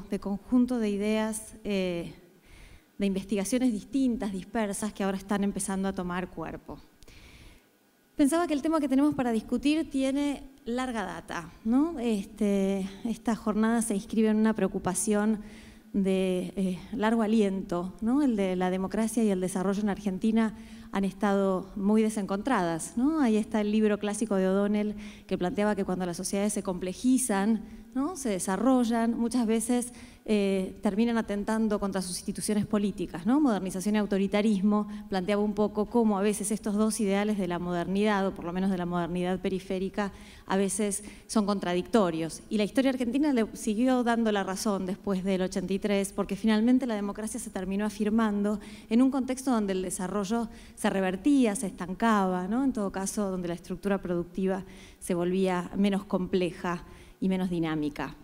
de conjunto de ideas, de investigaciones distintas, dispersas, que ahora están empezando a tomar cuerpo. Pensaba que el tema que tenemos para discutir tiene larga data, ¿no? Esta jornada se inscribe en una preocupación de largo aliento, ¿no? El de la democracia y el desarrollo en Argentina han estado muy desencontradas, ¿no? Ahí está el libro clásico de O'Donnell que planteaba que cuando las sociedades se complejizan, ¿no? Se desarrollan, muchas veces terminan atentando contra sus instituciones políticas, ¿no? Modernización y autoritarismo planteaba un poco cómo a veces estos dos ideales de la modernidad, o por lo menos de la modernidad periférica, a veces son contradictorios. Y la historia argentina le siguió dando la razón después del 83, porque finalmente la democracia se terminó afirmando en un contexto donde el desarrollo se revertía, se estancaba, ¿no? En todo caso, donde la estructura productiva se volvía menos compleja y menos dinámica.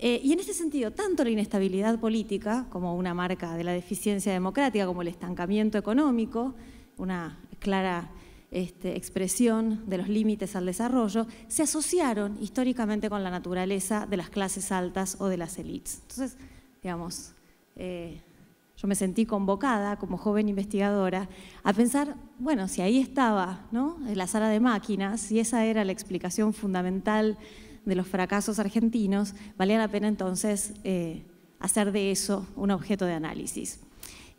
Y en ese sentido, tanto la inestabilidad política como una marca de la deficiencia democrática, como el estancamiento económico, una clara expresión de los límites al desarrollo, se asociaron históricamente con la naturaleza de las clases altas o de las élites. Entonces, digamos, yo me sentí convocada como joven investigadora a pensar, bueno, si ahí estaba, ¿no? En la sala de máquinas, si esa era la explicación fundamental de los fracasos argentinos, valía la pena entonces hacer de eso un objeto de análisis.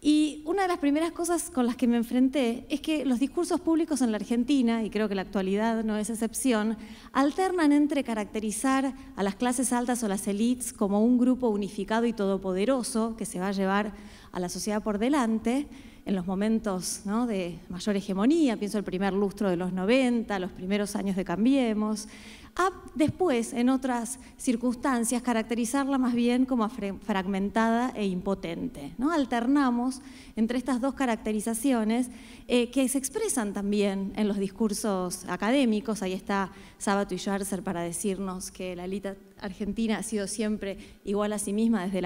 Y una de las primeras cosas con las que me enfrenté es que los discursos públicos en la Argentina, y creo que la actualidad no es excepción, alternan entre caracterizar a las clases altas o las élites como un grupo unificado y todopoderoso que se va a llevar a la sociedad por delante en los momentos, ¿no? De mayor hegemonía, pienso el primer lustro de los 90, los primeros años de Cambiemos, a después, en otras circunstancias, caracterizarla más bien como fragmentada e impotente, ¿no? Alternamos entre estas dos caracterizaciones que se expresan también en los discursos académicos. Ahí está Sábato y Scherzer para decirnos que la élite argentina ha sido siempre igual a sí misma desde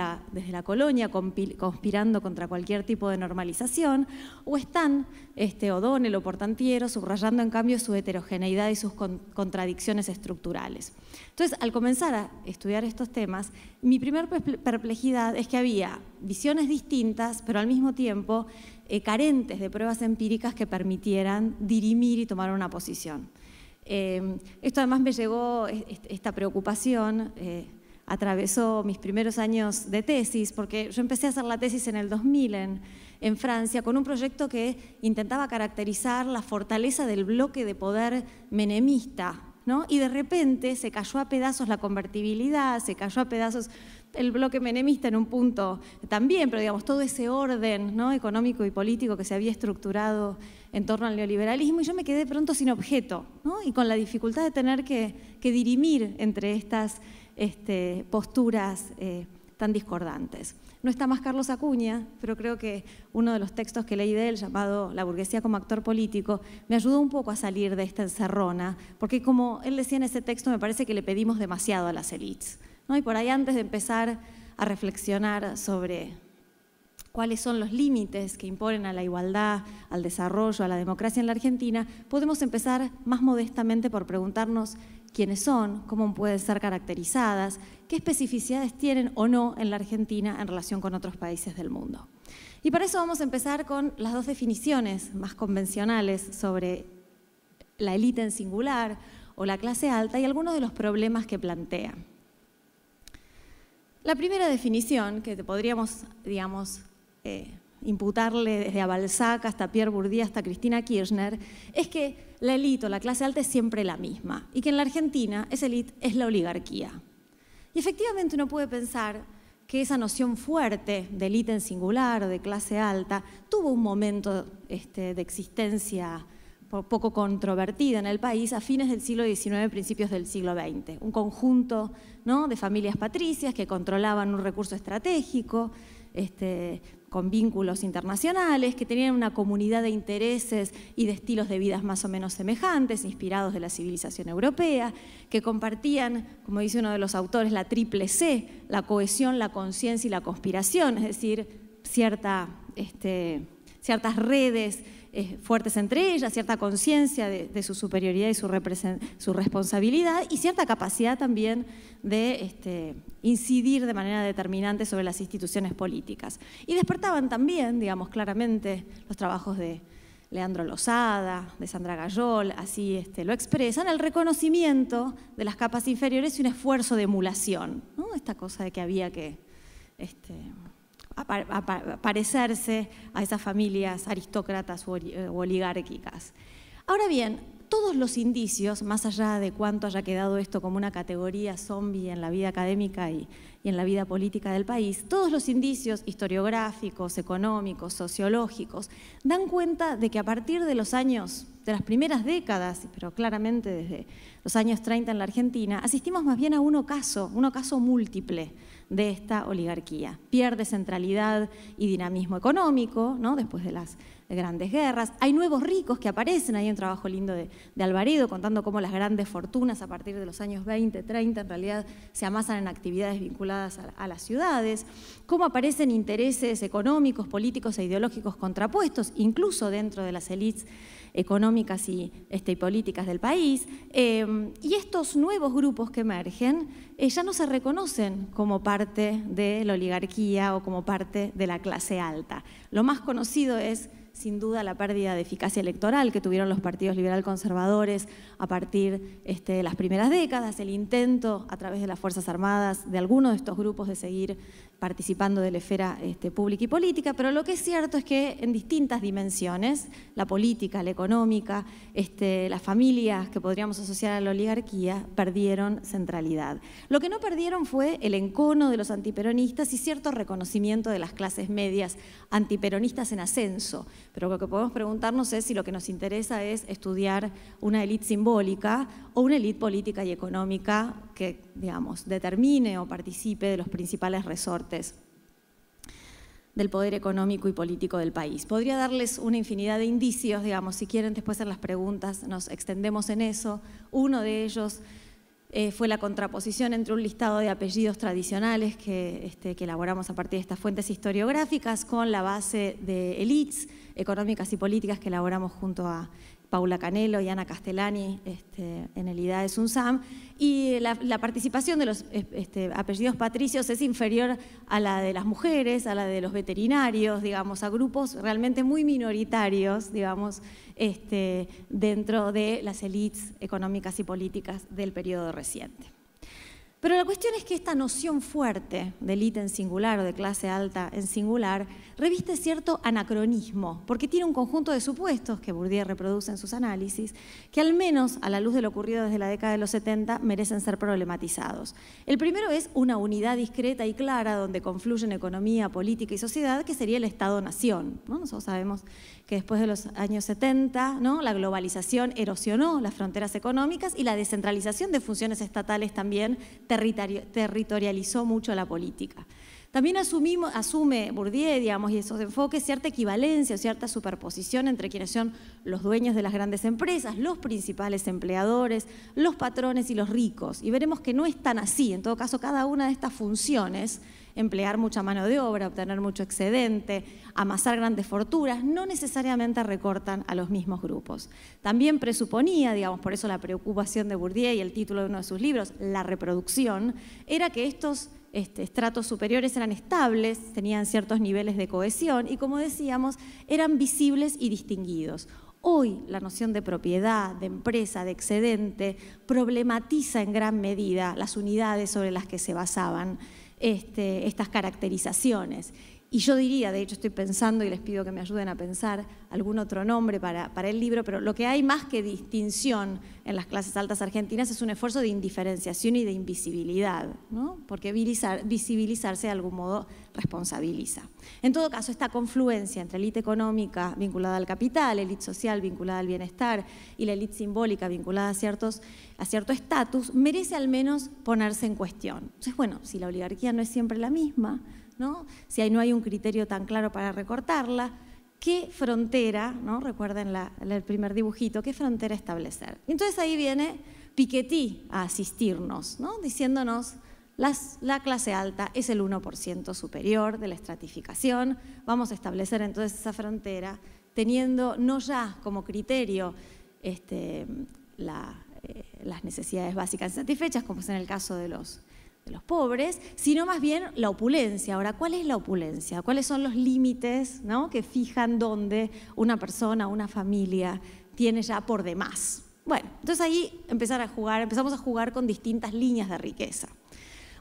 la colonia, conspirando contra cualquier tipo de normalización, o están O'Donnell o Portantiero subrayando en cambio su heterogeneidad y sus contradicciones estructurales. Entonces, al comenzar a estudiar estos temas, mi primer perplejidad es que había visiones distintas, pero al mismo tiempo carentes de pruebas empíricas que permitieran dirimir y tomar una posición. Esto además me llegó, esta preocupación atravesó mis primeros años de tesis, porque yo empecé a hacer la tesis en el 2000 en Francia con un proyecto que intentaba caracterizar la fortaleza del bloque de poder menemista, ¿no? Y de repente se cayó a pedazos la convertibilidad, se cayó a pedazos el bloque menemista en un punto también, pero digamos todo ese orden, ¿no? Económico y político que se había estructurado en torno al neoliberalismo, y yo me quedé pronto sin objeto, ¿no? Y con la dificultad de tener que dirimir entre estas posturas tan discordantes. No está más Carlos Acuña, pero creo que uno de los textos que leí de él, llamado La burguesía como actor político, me ayudó un poco a salir de esta encerrona, porque como él decía en ese texto, me parece que le pedimos demasiado a las élites, ¿no? Y por ahí, antes de empezar a reflexionar sobre cuáles son los límites que imponen a la igualdad, al desarrollo, a la democracia en la Argentina, podemos empezar más modestamente por preguntarnos quiénes son, cómo pueden ser caracterizadas, qué especificidades tienen o no en la Argentina en relación con otros países del mundo. Y para eso vamos a empezar con las dos definiciones más convencionales sobre la élite en singular o la clase alta y algunos de los problemas que plantea. La primera definición, que podríamos, digamos, imputarle desde a Balzac hasta Pierre Bourdieu hasta Cristina Kirchner, es que la élite o la clase alta es siempre la misma y que en la Argentina esa élite es la oligarquía. Y efectivamente uno puede pensar que esa noción fuerte de élite en singular o de clase alta tuvo un momento de existencia poco controvertida en el país a fines del siglo XIX, principios del siglo XX. Un conjunto, ¿no?, de familias patricias que controlaban un recurso estratégico, con vínculos internacionales, que tenían una comunidad de intereses y de estilos de vida más o menos semejantes, inspirados de la civilización europea, que compartían, como dice uno de los autores, la triple C, la cohesión, la conciencia y la conspiración, es decir, ciertas redes fuertes entre ellas, cierta conciencia de su superioridad y su responsabilidad, y cierta capacidad también de incidir de manera determinante sobre las instituciones políticas. Y despertaban también, digamos, claramente los trabajos de Leandro Losada, de Sandra Gayol, así lo expresan, el reconocimiento de las capas inferiores y un esfuerzo de emulación, ¿no? Esta cosa de que había que parecerse a esas familias aristócratas u oligárquicas. Ahora bien, todos los indicios, más allá de cuánto haya quedado esto como una categoría zombie en la vida académica y en la vida política del país, todos los indicios historiográficos, económicos, sociológicos, dan cuenta de que a partir de los años, de las primeras décadas, pero claramente desde los años 30 en la Argentina, asistimos más bien a un ocaso múltiple de esta oligarquía. Pierde centralidad y dinamismo económico, ¿no? Después de las grandes guerras. Hay nuevos ricos que aparecen, hay un trabajo lindo de Alvaredo contando cómo las grandes fortunas a partir de los años 20, 30 en realidad se amasan en actividades vinculadas a las ciudades, cómo aparecen intereses económicos, políticos e ideológicos contrapuestos, incluso dentro de las élites económicas y políticas del país, y estos nuevos grupos que emergen ya no se reconocen como parte de la oligarquía o como parte de la clase alta. Lo más conocido es, sin duda, la pérdida de eficacia electoral que tuvieron los partidos liberal-conservadores a partir de las primeras décadas, el intento a través de las Fuerzas Armadas de algunos de estos grupos de seguir participando de la esfera pública y política, pero lo que es cierto es que en distintas dimensiones, la política, la económica, las familias que podríamos asociar a la oligarquía, perdieron centralidad. Lo que no perdieron fue el encono de los antiperonistas y cierto reconocimiento de las clases medias antiperonistas en ascenso, pero lo que podemos preguntarnos es si lo que nos interesa es estudiar una élite simbólica o una élite política y económica que, digamos, determine o participe de los principales resortes del poder económico y político del país. Podría darles una infinidad de indicios, digamos, si quieren después hacer las preguntas, nos extendemos en eso. Uno de ellos fue la contraposición entre un listado de apellidos tradicionales que elaboramos a partir de estas fuentes historiográficas con la base de élites económicas y políticas que elaboramos junto a Paula Canelo y Ana Castellani en el IDAE SUNSAM, y la participación de los apellidos patricios es inferior a la de las mujeres, a la de los veterinarios, digamos, a grupos realmente muy minoritarios, digamos, dentro de las élites económicas y políticas del periodo reciente. Pero la cuestión es que esta noción fuerte de élite en singular o de clase alta en singular reviste cierto anacronismo, porque tiene un conjunto de supuestos que Bourdieu reproduce en sus análisis, que al menos a la luz de lo ocurrido desde la década de los 70 merecen ser problematizados. El primero es una unidad discreta y clara donde confluyen economía, política y sociedad, que sería el Estado-Nación, ¿no? Nosotros sabemos que después de los años 70, ¿no?, la globalización erosionó las fronteras económicas y la descentralización de funciones estatales también territorializó mucho la política. También asume Bourdieu, digamos, y esos enfoques, cierta equivalencia o cierta superposición entre quienes son los dueños de las grandes empresas, los principales empleadores, los patrones y los ricos. Y veremos que no es tan así. En todo caso, cada una de estas funciones, emplear mucha mano de obra, obtener mucho excedente, amasar grandes fortunas, no necesariamente recortan a los mismos grupos. También presuponía, digamos, por eso la preocupación de Bourdieu y el título de uno de sus libros, La reproducción, era que estos estratos superiores eran estables, tenían ciertos niveles de cohesión y, como decíamos, eran visibles y distinguidos. Hoy la noción de propiedad, de empresa, de excedente, problematiza en gran medida las unidades sobre las que se basaban estas caracterizaciones. Y yo diría, de hecho estoy pensando y les pido que me ayuden a pensar algún otro nombre para el libro, pero lo que hay más que distinción en las clases altas argentinas es un esfuerzo de indiferenciación y de invisibilidad, ¿no? Porque visibilizarse de algún modo responsabiliza. En todo caso, esta confluencia entre élite económica vinculada al capital, élite social vinculada al bienestar y la élite simbólica vinculada a cierto estatus, merece al menos ponerse en cuestión. Entonces, bueno, si la oligarquía no es siempre la misma, ¿no?, si no hay un criterio tan claro para recortarla, ¿qué frontera, ¿no?, recuerden el primer dibujito, qué frontera establecer? Y entonces ahí viene Piketty a asistirnos, ¿no?, diciéndonos la clase alta es el 1% superior de la estratificación, vamos a establecer entonces esa frontera teniendo no ya como criterio las necesidades básicas insatisfechas, como es en el caso de los pobres, sino más bien la opulencia. Ahora, ¿cuál es la opulencia? ¿Cuáles son los límites, ¿no?, que fijan dónde una persona, una familia tiene ya por demás? Bueno, entonces ahí empezamos a jugar con distintas líneas de riqueza.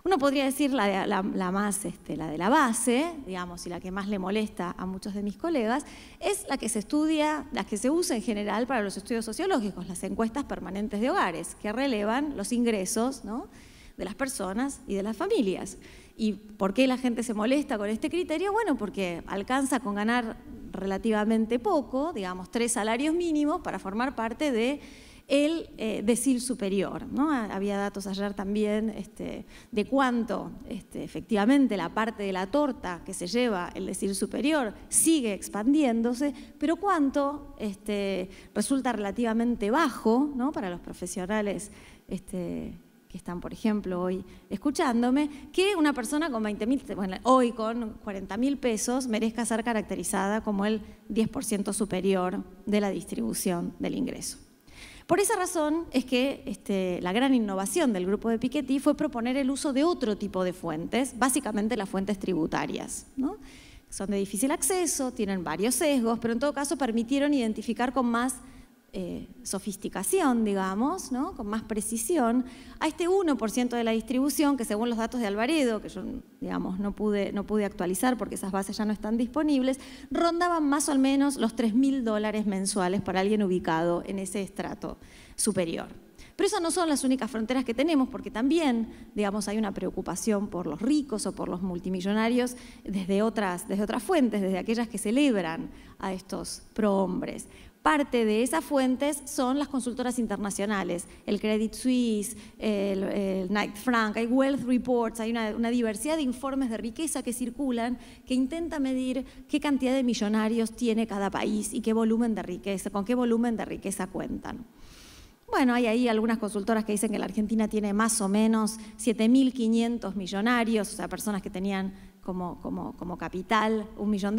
Uno podría decir la de la base, digamos, y la que más le molesta a muchos de mis colegas, es la que se estudia, la que se usa en general para los estudios sociológicos, las encuestas permanentes de hogares, que relevan los ingresos, ¿no?, de las personas y de las familias. ¿Y por qué la gente se molesta con este criterio? Bueno, porque alcanza con ganar relativamente poco, digamos 3 salarios mínimos, para formar parte de el decil superior, ¿no? Había datos ayer también de cuánto efectivamente la parte de la torta que se lleva el decil superior sigue expandiéndose, pero cuánto resulta relativamente bajo, ¿no?, para los profesionales que están, por ejemplo, hoy escuchándome, que una persona con 20.000, bueno, hoy con 40.000 pesos merezca ser caracterizada como el 10% superior de la distribución del ingreso. Por esa razón es que la gran innovación del grupo de Piketty fue proponer el uso de otro tipo de fuentes, básicamente las fuentes tributarias, ¿no? Son de difícil acceso, tienen varios sesgos, pero en todo caso permitieron identificar con más sofisticación, digamos, ¿no?, con más precisión, a este 1% de la distribución que, según los datos de Alvaredo, que yo, digamos, no pude actualizar porque esas bases ya no están disponibles, rondaban más o menos los $3.000 mensuales para alguien ubicado en ese estrato superior. Pero esas no son las únicas fronteras que tenemos, porque también, digamos, hay una preocupación por los ricos o por los multimillonarios desde otras fuentes, desde aquellas que celebran a estos prohombres. Parte de esas fuentes son las consultoras internacionales, el Credit Suisse, el Knight Frank, hay Wealth Reports, hay una diversidad de informes de riqueza que circulan que intenta medir qué cantidad de millonarios tiene cada país y qué volumen de riqueza, con qué volumen de riqueza cuentan. Bueno, hay ahí algunas consultoras que dicen que la Argentina tiene más o menos 7.500 millonarios, o sea, personas que tenían como capital $1 millón,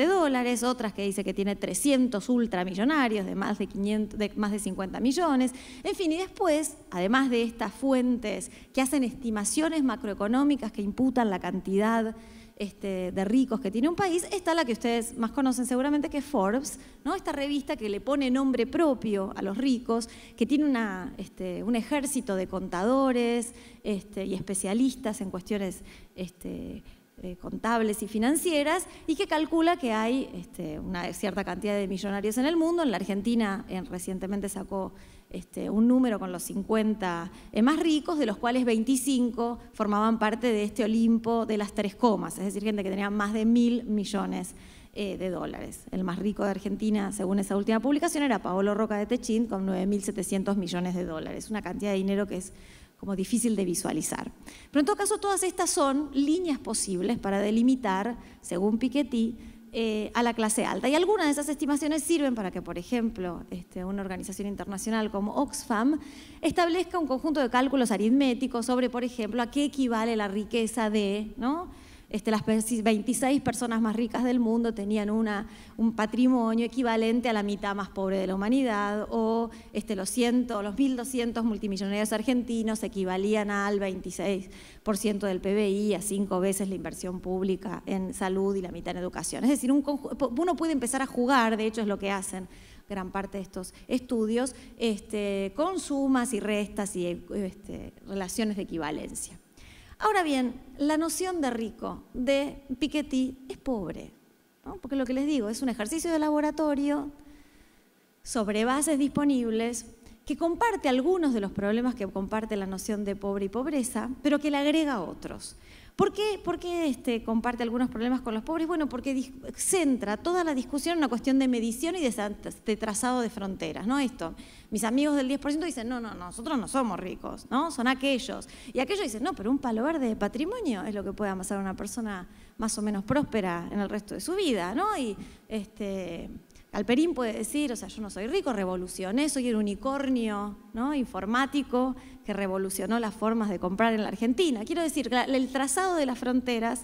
otras que dicen que tiene 300 ultramillonarios de más de 50 millones, en fin, y después, además de estas fuentes que hacen estimaciones macroeconómicas que imputan la cantidad de ricos que tiene un país, está la que ustedes más conocen seguramente, que es Forbes, ¿no?, esta revista que le pone nombre propio a los ricos, que tiene un ejército de contadores y especialistas en cuestiones contables y financieras, y que calcula que hay una cierta cantidad de millonarios en el mundo. En la Argentina recientemente sacó un número con los 50 más ricos, de los cuales 25 formaban parte de este Olimpo de las 3 comas, es decir, gente que tenía más de 1.000 millones de dólares. El más rico de Argentina, según esa última publicación, era Paolo Roca de Techín, con 9.700 millones de dólares, una cantidad de dinero que es como difícil de visualizar. Pero en todo caso, todas estas son líneas posibles para delimitar, según Piketty, a la clase alta. Y algunas de esas estimaciones sirven para que, por ejemplo, una organización internacional como Oxfam establezca un conjunto de cálculos aritméticos sobre, por ejemplo, a qué equivale la riqueza de, ¿no?, las 26 personas más ricas del mundo tenían un patrimonio equivalente a la mitad más pobre de la humanidad, o los 1.200 multimillonarios argentinos equivalían al 26% del PBI, a 5 veces la inversión pública en salud y la mitad en educación. Es decir, uno puede empezar a jugar, de hecho es lo que hacen gran parte de estos estudios, con sumas y restas y relaciones de equivalencia. Ahora bien, la noción de rico de Piketty es pobre, ¿no?, porque lo que les digo es un ejercicio de laboratorio sobre bases disponibles que comparte algunos de los problemas que comparte la noción de pobre y pobreza, pero que le agrega otros. ¿Por qué comparte algunos problemas con los pobres? Bueno, porque centra toda la discusión en una cuestión de medición y de trazado de fronteras, ¿no? Mis amigos del 10% dicen, no, nosotros no somos ricos, ¿no?, son aquellos. Y aquellos dicen, no, pero un palo verde de patrimonio es lo que puede amasar a una persona más o menos próspera en el resto de su vida, ¿no? Y Galperín puede decir, o sea, yo no soy rico, revolucioné, soy el unicornio, ¿no?, informático que revolucionó las formas de comprar en la Argentina. Quiero decir, el trazado de las fronteras,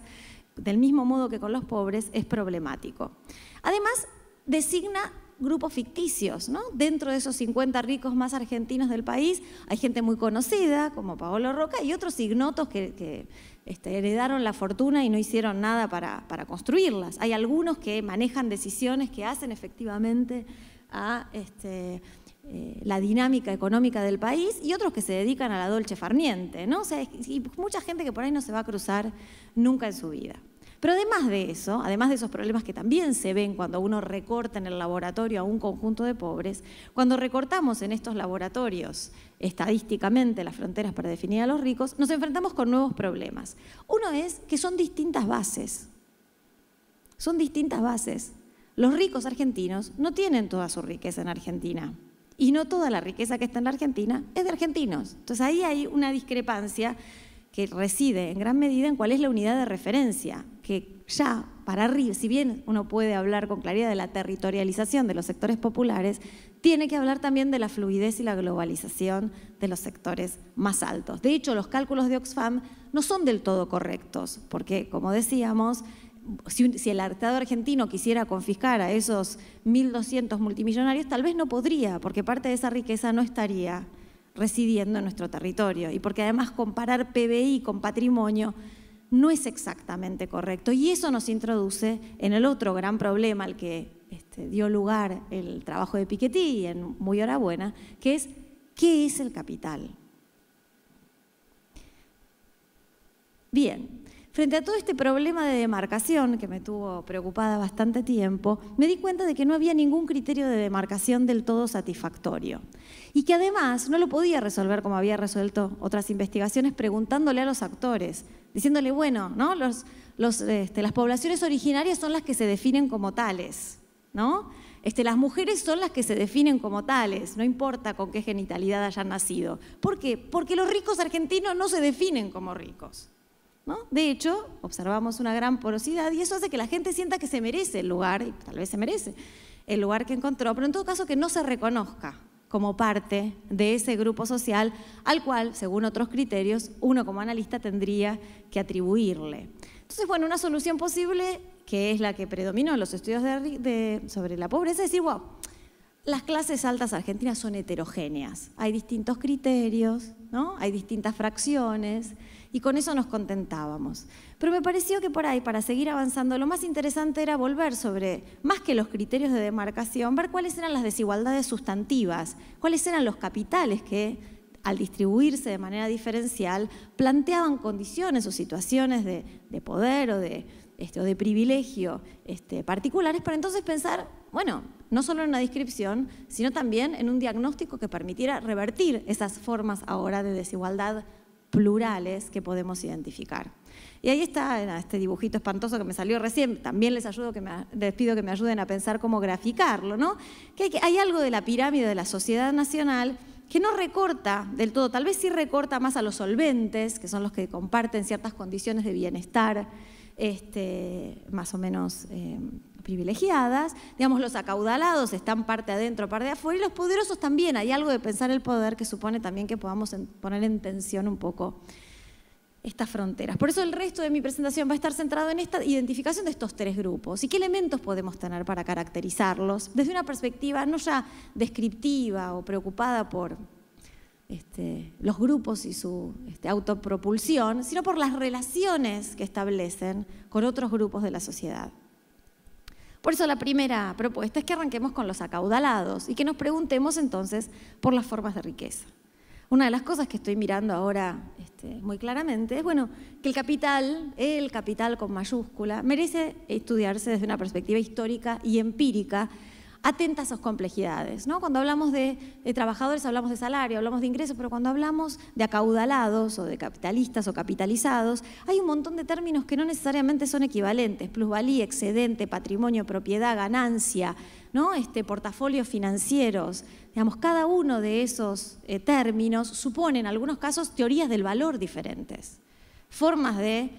del mismo modo que con los pobres, es problemático. Además, designa grupos ficticios, ¿no? Dentro de esos 50 ricos más argentinos del país hay gente muy conocida, como Paolo Roca, y otros ignotos que heredaron la fortuna y no hicieron nada para construirlas. Hay algunos que manejan decisiones que hacen efectivamente a la dinámica económica del país y otros que se dedican a la dolce farniente, ¿no? O sea, y mucha gente que por ahí no se va a cruzar nunca en su vida. Pero además de eso, además de esos problemas que también se ven cuando uno recorta en el laboratorio a un conjunto de pobres, cuando recortamos en estos laboratorios estadísticamente las fronteras para definir a los ricos, nos enfrentamos con nuevos problemas. Uno es que son distintas bases. Son distintas bases. Los ricos argentinos no tienen toda su riqueza en Argentina. Y no toda la riqueza que está en la Argentina es de argentinos. Entonces ahí hay una discrepancia que reside en gran medida en cuál es la unidad de referencia, que ya para arriba, si bien uno puede hablar con claridad de la territorialización de los sectores populares, tiene que hablar también de la fluidez y la globalización de los sectores más altos. De hecho, los cálculos de Oxfam no son del todo correctos, porque, como decíamos, si el Estado argentino quisiera confiscar a esos 1.200 multimillonarios, tal vez no podría, porque parte de esa riqueza no estaría residiendo en nuestro territorio y porque además comparar PBI con patrimonio no es exactamente correcto. Y eso nos introduce en el otro gran problema al que dio lugar el trabajo de Piketty, en muy hora buena, que es ¿qué es el capital? Bien. Frente a todo este problema de demarcación, que me tuvo preocupada bastante tiempo, me di cuenta de que no había ningún criterio de demarcación del todo satisfactorio. Y que además no lo podía resolver como había resuelto otras investigaciones, preguntándole a los actores, diciéndole, bueno, ¿no? Las poblaciones originarias son las que se definen como tales, ¿no? Las mujeres son las que se definen como tales, no importa con qué genitalidad hayan nacido. ¿Por qué? Porque los ricos argentinos no se definen como ricos, ¿no? De hecho, observamos una gran porosidad y eso hace que la gente sienta que se merece el lugar, y tal vez se merece el lugar que encontró, pero en todo caso que no se reconozca como parte de ese grupo social al cual, según otros criterios, uno como analista tendría que atribuirle. Entonces, bueno, una solución posible, que es la que predominó en los estudios sobre la pobreza, es decir, wow, las clases altas argentinas son heterogéneas, hay distintos criterios, ¿no? Hay distintas fracciones, y con eso nos contentábamos. Pero me pareció que por ahí, para seguir avanzando, lo más interesante era volver sobre, más que los criterios de demarcación, ver cuáles eran las desigualdades sustantivas, cuáles eran los capitales que, al distribuirse de manera diferencial, planteaban condiciones o situaciones de poder o de privilegio particulares, para entonces pensar, bueno, no solo en una descripción, sino también en un diagnóstico que permitiera revertir esas formas ahora de desigualdad plurales que podemos identificar. Y ahí está este dibujito espantoso que me salió recién, también les pido que me ayuden a pensar cómo graficarlo, ¿no? Que hay algo de la pirámide de la sociedad nacional que no recorta del todo, tal vez sí recorta más a los solventes, que son los que comparten ciertas condiciones de bienestar más o menos privilegiadas, digamos, los acaudalados están parte adentro, parte de afuera, y los poderosos también. Hay algo de pensar el poder que supone también que podamos poner en tensión un poco estas fronteras. Por eso el resto de mi presentación va a estar centrado en esta identificación de estos tres grupos y qué elementos podemos tener para caracterizarlos desde una perspectiva no ya descriptiva o preocupada por los grupos y su autopropulsión, sino por las relaciones que establecen con otros grupos de la sociedad. Por eso la primera propuesta es que arranquemos con los acaudalados y que nos preguntemos entonces por las formas de riqueza. Una de las cosas que estoy mirando ahora muy claramente es, bueno, que el capital con mayúscula, merece estudiarse desde una perspectiva histórica y empírica, atenta a sus complejidades, ¿no? Cuando hablamos de trabajadores hablamos de salario, hablamos de ingresos, pero cuando hablamos de acaudalados o de capitalistas o capitalizados, hay un montón de términos que no necesariamente son equivalentes: plusvalía, excedente, patrimonio, propiedad, ganancia, ¿no? Portafolios financieros. Digamos, cada uno de esos términos supone en algunos casos teorías del valor diferentes, formas de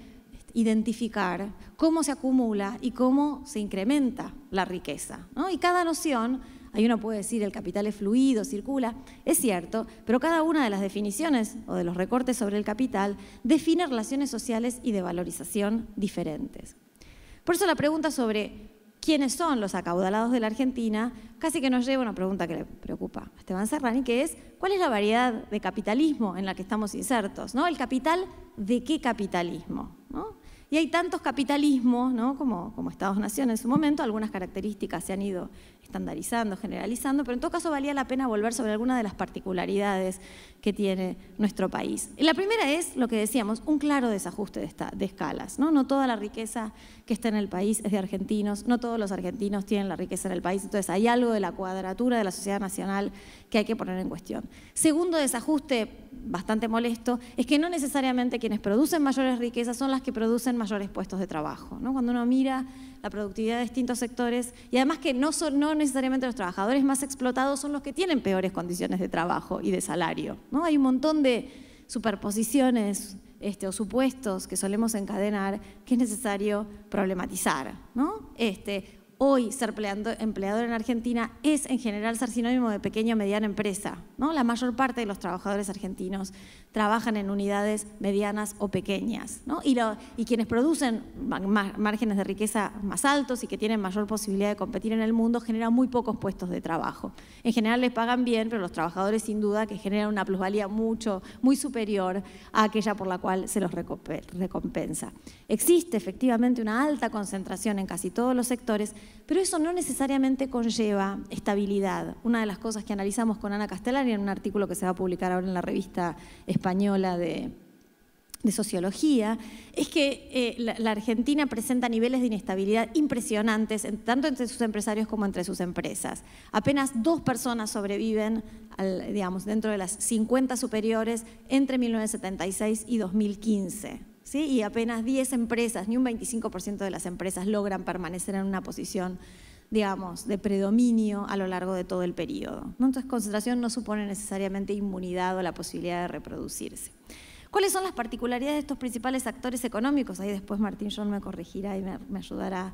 identificar cómo se acumula y cómo se incrementa la riqueza, ¿no? Y cada noción, ahí uno puede decir el capital es fluido, circula, es cierto, pero cada una de las definiciones o de los recortes sobre el capital define relaciones sociales y de valorización diferentes. Por eso la pregunta sobre quiénes son los acaudalados de la Argentina, casi que nos lleva a una pregunta que le preocupa a Esteban Serrani, que es ¿cuál es la variedad de capitalismo en la que estamos insertos? ¿No? ¿El capital de qué capitalismo? ¿No? Y hay tantos capitalismos, ¿no? como Estados-nación en su momento, algunas características se han ido estandarizando, generalizando, pero en todo caso valía la pena volver sobre algunas de las particularidades que tiene nuestro país. Y la primera es, lo que decíamos, un claro desajuste de escalas, ¿no? No toda la riqueza que está en el país es de argentinos, no todos los argentinos tienen la riqueza en el país, entonces hay algo de la cuadratura de la sociedad nacional que hay que poner en cuestión. Segundo desajuste, bastante molesto, es que no necesariamente quienes producen mayores riquezas son las que producen mayores puestos de trabajo, ¿no? Cuando uno mira la productividad de distintos sectores, y además que no necesariamente los trabajadores más explotados son los que tienen peores condiciones de trabajo y de salario, ¿no? Hay un montón de superposiciones o supuestos que solemos encadenar que es necesario problematizar, ¿no? Hoy ser empleador en Argentina es en general ser sinónimo de pequeña o mediana empresa, ¿no? La mayor parte de los trabajadores argentinos trabajan en unidades medianas o pequeñas, ¿no? Y quienes producen márgenes de riqueza más altos y que tienen mayor posibilidad de competir en el mundo generan muy pocos puestos de trabajo. En general les pagan bien, pero los trabajadores sin duda que generan una plusvalía muy superior a aquella por la cual se los recompensa. Existe efectivamente una alta concentración en casi todos los sectores, pero eso no necesariamente conlleva estabilidad. Una de las cosas que analizamos con Ana Castellani en un artículo que se va a publicar ahora en la revista española de sociología, es que la Argentina presenta niveles de inestabilidad impresionantes, tanto entre sus empresarios como entre sus empresas. Apenas 2 personas sobreviven, dentro de las 50 superiores, entre 1976 y 2015. ¿Sí? Y apenas 10 empresas, ni un 25% de las empresas logran permanecer en una posición, digamos, de predominio a lo largo de todo el periodo, ¿no? Entonces, concentración no supone necesariamente inmunidad o la posibilidad de reproducirse. ¿Cuáles son las particularidades de estos principales actores económicos? Ahí después Martín John me corregirá y me ayudará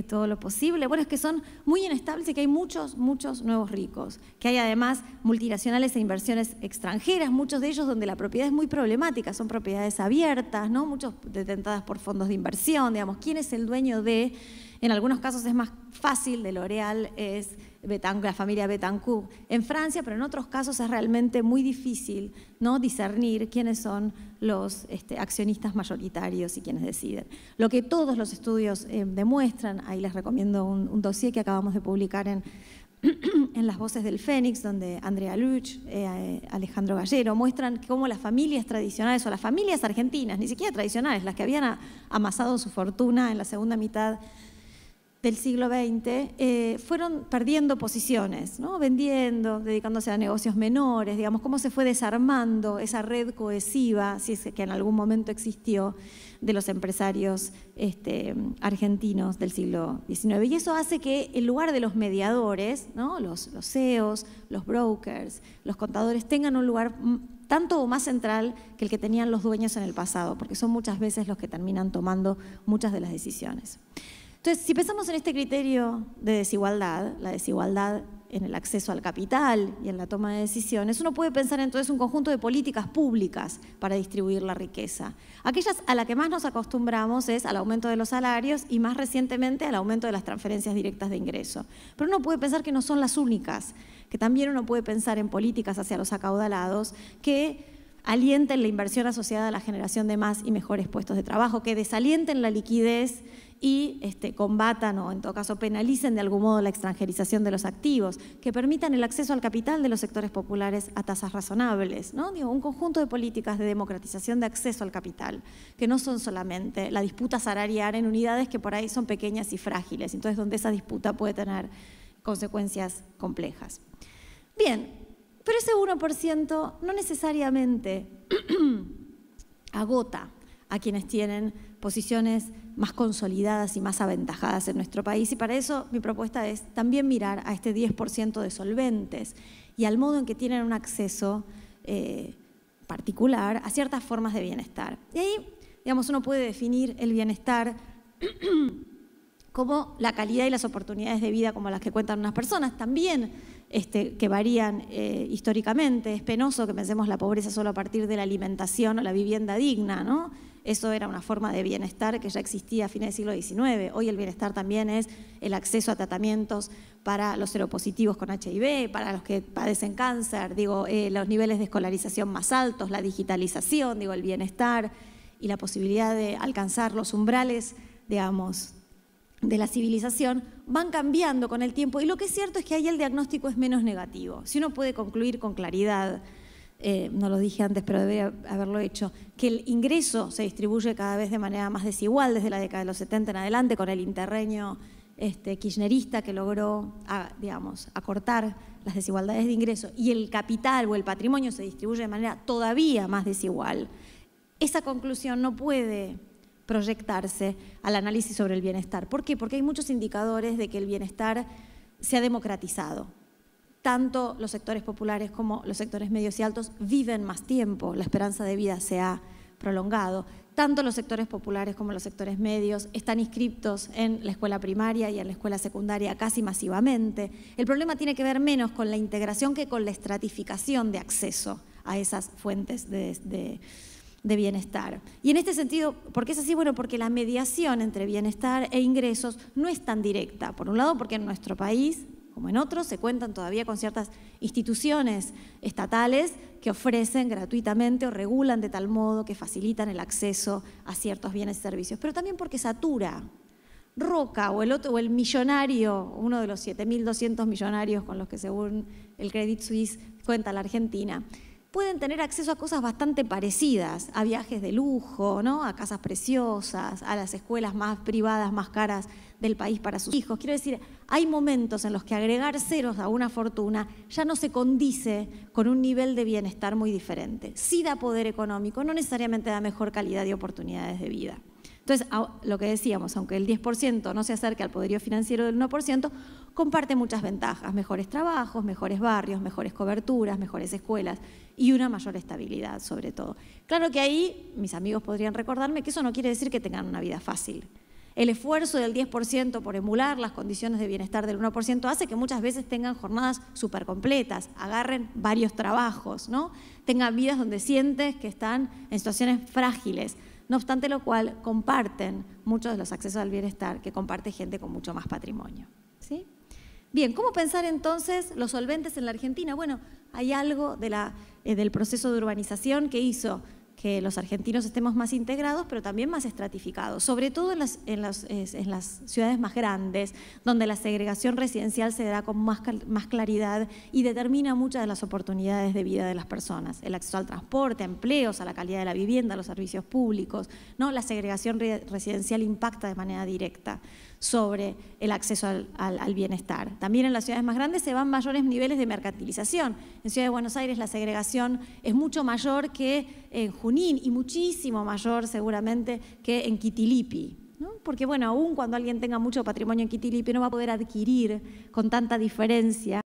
todo lo posible. Bueno, es que son muy inestables y que hay muchos nuevos ricos, que hay además multinacionales e inversiones extranjeras, muchos de ellos donde la propiedad es muy problemática, son propiedades abiertas, ¿no? Muchos detentadas por fondos de inversión, digamos, ¿quién es el dueño de? En algunos casos es más fácil, de L'Oréal es la familia Bettencourt en Francia, pero en otros casos es realmente muy difícil, ¿no? Discernir quiénes son los accionistas mayoritarios y quienes deciden. Lo que todos los estudios demuestran, ahí les recomiendo un dossier que acabamos de publicar en Las Voces del Fénix, donde Andrea Luch, Alejandro Gallero, muestran cómo las familias tradicionales o las familias argentinas, ni siquiera tradicionales, las que habían amasado su fortuna en la segunda mitad del siglo XX, fueron perdiendo posiciones, ¿no? Vendiendo, dedicándose a negocios menores, digamos, cómo se fue desarmando esa red cohesiva, si es que en algún momento existió, de los empresarios argentinos del siglo XIX. Y eso hace que en lugar de los mediadores, ¿no? los CEOs, los brokers, los contadores, tengan un lugar tanto o más central que el que tenían los dueños en el pasado, porque son muchas veces los que terminan tomando muchas de las decisiones. Entonces, si pensamos en este criterio de desigualdad, la desigualdad en el acceso al capital y en la toma de decisiones, uno puede pensar entonces un conjunto de políticas públicas para distribuir la riqueza. Aquellas a las que más nos acostumbramos es al aumento de los salarios y más recientemente al aumento de las transferencias directas de ingreso. Pero uno puede pensar que no son las únicas, que también uno puede pensar en políticas hacia los acaudalados que alienten la inversión asociada a la generación de más y mejores puestos de trabajo, que desalienten la liquidez y combatan o en todo caso penalicen de algún modo la extranjerización de los activos, que permitan el acceso al capital de los sectores populares a tasas razonables, ¿no? Digo, un conjunto de políticas de democratización de acceso al capital, que no son solamente la disputa salarial en unidades que por ahí son pequeñas y frágiles, entonces donde esa disputa puede tener consecuencias complejas. Bien, pero ese 1% no necesariamente agota a quienes tienen posiciones más consolidadas y más aventajadas en nuestro país. Y para eso mi propuesta es también mirar a este 10% de solventes y al modo en que tienen un acceso particular a ciertas formas de bienestar. Y ahí, digamos, uno puede definir el bienestar como la calidad y las oportunidades de vida como las que cuentan unas personas, también que varían históricamente. Es penoso que pensemos la pobreza solo a partir de la alimentación o la vivienda digna, ¿no? Eso era una forma de bienestar que ya existía a fines del siglo XIX. Hoy el bienestar también es el acceso a tratamientos para los seropositivos con HIV, para los que padecen cáncer, los niveles de escolarización más altos, la digitalización, el bienestar y la posibilidad de alcanzar los umbrales, digamos, de la civilización, van cambiando con el tiempo. Y lo que es cierto es que ahí el diagnóstico es menos negativo. Si uno puede concluir con claridad, no lo dije antes, pero debería haberlo hecho, que el ingreso se distribuye cada vez de manera más desigual desde la década de los 70 en adelante, con el interreño kirchnerista que logró, acortar las desigualdades de ingreso, y el capital o el patrimonio se distribuye de manera todavía más desigual. Esa conclusión no puede proyectarse al análisis sobre el bienestar. ¿Por qué? Porque hay muchos indicadores de que el bienestar se ha democratizado. Tanto los sectores populares como los sectores medios y altos viven más tiempo, la esperanza de vida se ha prolongado. Tanto los sectores populares como los sectores medios están inscriptos en la escuela primaria y en la escuela secundaria casi masivamente. El problema tiene que ver menos con la integración que con la estratificación de acceso a esas fuentes de bienestar. Y en este sentido, ¿por qué es así? Bueno, porque la mediación entre bienestar e ingresos no es tan directa. Por un lado, porque en nuestro país, como en otros, se cuentan todavía con ciertas instituciones estatales que ofrecen gratuitamente o regulan de tal modo que facilitan el acceso a ciertos bienes y servicios, pero también porque satura. Roca o el millonario, uno de los 7.200 millonarios con los que según el Credit Suisse cuenta la Argentina, pueden tener acceso a cosas bastante parecidas, a viajes de lujo, ¿no? A casas preciosas, a las escuelas más privadas, más caras del país para sus hijos. Quiero decir, hay momentos en los que agregar ceros a una fortuna ya no se condice con un nivel de bienestar muy diferente. Sí da poder económico, no necesariamente da mejor calidad y oportunidades de vida. Entonces, lo que decíamos, aunque el 10% no se acerque al poderío financiero del 1%, comparte muchas ventajas, mejores trabajos, mejores barrios, mejores coberturas, mejores escuelas y una mayor estabilidad sobre todo. Claro que ahí mis amigos podrían recordarme que eso no quiere decir que tengan una vida fácil. El esfuerzo del 10% por emular las condiciones de bienestar del 1% hace que muchas veces tengan jornadas súper completas, agarren varios trabajos, ¿no? Tengan vidas donde sientes que están en situaciones frágiles. No obstante lo cual, comparten muchos de los accesos al bienestar que comparte gente con mucho más patrimonio. ¿Sí? Bien, ¿cómo pensar entonces los solventes en la Argentina? Bueno, hay algo del proceso de urbanización que hizo que los argentinos estemos más integrados, pero también más estratificados, sobre todo en las ciudades más grandes, donde la segregación residencial se da con más claridad y determina muchas de las oportunidades de vida de las personas. El acceso al transporte, a empleos, a la calidad de la vivienda, a los servicios públicos, ¿no? La segregación residencial impacta de manera directa sobre el acceso al bienestar. También en las ciudades más grandes se van mayores niveles de mercantilización. En Ciudad de Buenos Aires la segregación es mucho mayor que en Junín y muchísimo mayor seguramente que en Quitilipi, ¿no? Porque bueno, aún cuando alguien tenga mucho patrimonio en Quitilipi no va a poder adquirir con tanta diferencia